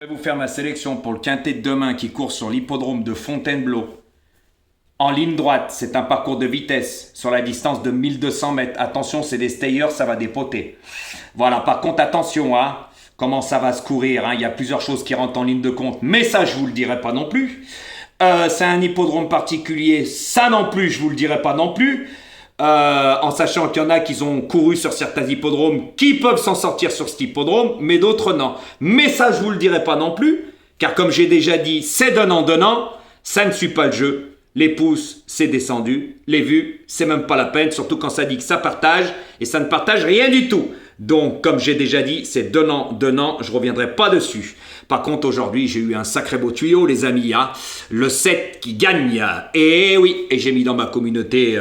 Je vais vous faire ma sélection pour le quintet de demain qui court sur l'hippodrome de Fontainebleau. En ligne droite, c'est un parcours de vitesse sur la distance de 1200 mètres. Attention, c'est des stayers, ça va dépoter. Voilà, par contre, attention, comment ça va se courir. Il y a plusieurs choses qui rentrent en ligne de compte, mais ça, je vous le dirai pas non plus. C'est un hippodrome particulier, ça non plus, je vous le dirai pas non plus. En sachant qu'il y en a qui ont couru sur certains hippodromes qui peuvent s'en sortir sur cet hippodrome, mais d'autres non. Mais ça, je vous le dirai pas non plus, car comme j'ai déjà dit, c'est donnant-donnant, ça ne suit pas le jeu. Les pouces, c'est descendu. Les vues, c'est même pas la peine, surtout quand ça dit que ça partage, et ça ne partage rien du tout. Donc, comme j'ai déjà dit, c'est donnant, je reviendrai pas dessus. Par contre, aujourd'hui, j'ai eu un sacré beau tuyau, les amis. Le 7 qui gagne. Et oui, et j'ai mis dans ma communauté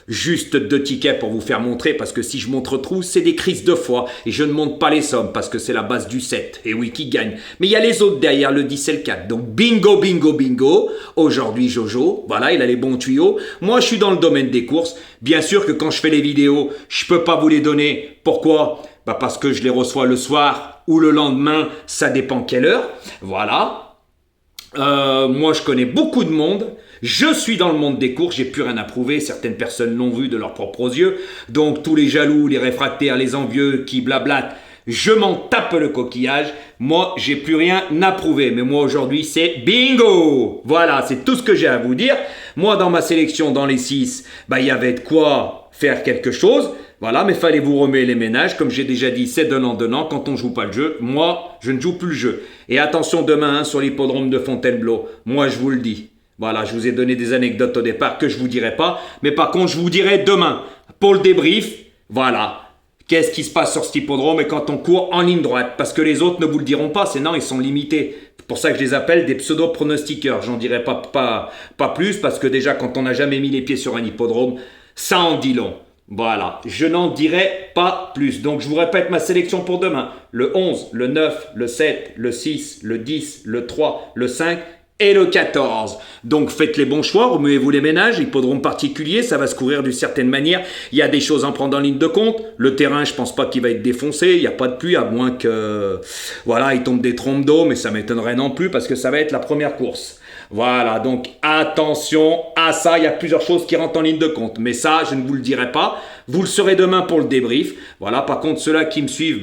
juste 2 tickets pour vous faire montrer, parce que si je montre trop, c'est des crises de foi. Et je ne monte pas les sommes, parce que c'est la base du 7. Et oui, qui gagne. Mais il y a les autres derrière, le 10 et le 4. Donc, bingo, bingo, bingo. Aujourd'hui, Jojo, voilà, il a les bons tuyaux. Moi, je suis dans le domaine des courses. Bien sûr que quand je fais les vidéos, je peux pas vous les donner. Pourquoi ? Parce que je les reçois le soir ou le lendemain, ça dépend quelle heure. Voilà. Moi, je connais beaucoup de monde. Je suis dans le monde des courses, j'ai plus rien à prouver. Certaines personnes l'ont vu de leurs propres yeux. Donc, tous les jaloux, les réfractaires, les envieux qui blablatent, je m'en tape le coquillage. Moi, j'ai plus rien à prouver. Mais moi, aujourd'hui, c'est bingo. Voilà, c'est tout ce que j'ai à vous dire. Moi, dans ma sélection, dans les 6, il y avait de quoi faire quelque chose. Voilà, mais fallait vous remettre les ménages. Comme j'ai déjà dit, c'est donnant-donnant. Quand on joue pas le jeu, moi, je ne joue plus le jeu. Et attention demain sur l'hippodrome de Fontainebleau. Moi, je vous le dis. Voilà, je vous ai donné des anecdotes au départ que je vous dirai pas. Mais par contre, je vous dirai demain. Pour le débrief, voilà. Qu'est-ce qui se passe sur cet hippodrome et quand on court en ligne droite? Parce que les autres ne vous le diront pas. C'est non, ils sont limités. C'est pour ça que je les appelle des pseudo-pronostiqueurs. J'en dirai pas plus parce que déjà, quand on n'a jamais mis les pieds sur un hippodrome, ça en dit long. Voilà, je n'en dirai pas plus. Donc, je vous répète ma sélection pour demain. Le 11, le 9, le 7, le 6, le 10, le 3, le 5 et le 14. Donc, faites les bons choix, remuez-vous les ménages. Hippodrome particulier, ça va se courir d'une certaine manière. Il y a des choses à en prendre en ligne de compte. Le terrain, je pense pas qu'il va être défoncé. Il n'y a pas de pluie, à moins que, voilà, il tombe des trompes d'eau, mais ça m'étonnerait non plus parce que ça va être la première course. Voilà, donc attention à ça, il y a plusieurs choses qui rentrent en ligne de compte. Mais ça, je ne vous le dirai pas. Vous le saurez demain pour le débrief. Voilà, par contre, ceux-là qui me suivent,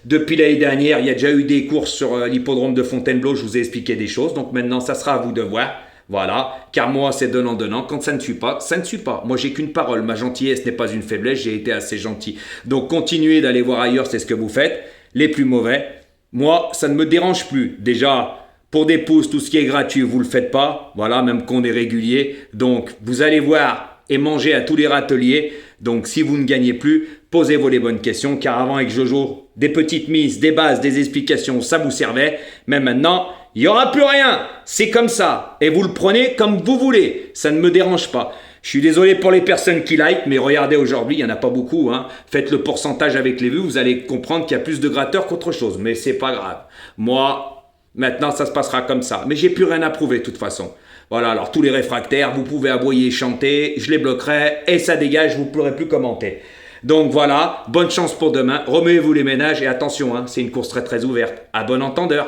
depuis l'année dernière, il y a déjà eu des courses sur l'hippodrome de Fontainebleau. Je vous ai expliqué des choses. Donc maintenant, ça sera à vous de voir. Voilà, car moi, c'est donnant-donnant. Quand ça ne suit pas, ça ne suit pas. Moi, j'ai qu'une parole. Ma gentillesse n'est pas une faiblesse. J'ai été assez gentil. Donc, continuez d'aller voir ailleurs, c'est ce que vous faites. Les plus mauvais. Moi, ça ne me dérange plus. Déjà, pour des pouces, tout ce qui est gratuit, vous ne le faites pas. Voilà, même qu'on est régulier. Donc, vous allez voir et manger à tous les râteliers. Donc, si vous ne gagnez plus, posez-vous les bonnes questions. Car avant, avec Jojo, des petites mises, des bases, des explications, ça vous servait. Mais maintenant, il n'y aura plus rien. C'est comme ça. Et vous le prenez comme vous voulez. Ça ne me dérange pas. Je suis désolé pour les personnes qui like, mais regardez aujourd'hui, il n'y en a pas beaucoup. Faites le pourcentage avec les vues, vous allez comprendre qu'il y a plus de gratteurs qu'autre chose. Mais c'est pas grave. Moi, maintenant, ça se passera comme ça. Mais j'ai plus rien à prouver de toute façon. Voilà, alors tous les réfractaires, vous pouvez aboyer, chanter, je les bloquerai et ça dégage, vous ne pourrez plus commenter. Donc voilà, bonne chance pour demain. Remuez-vous les ménages et attention, c'est une course très très ouverte. À bon entendeur.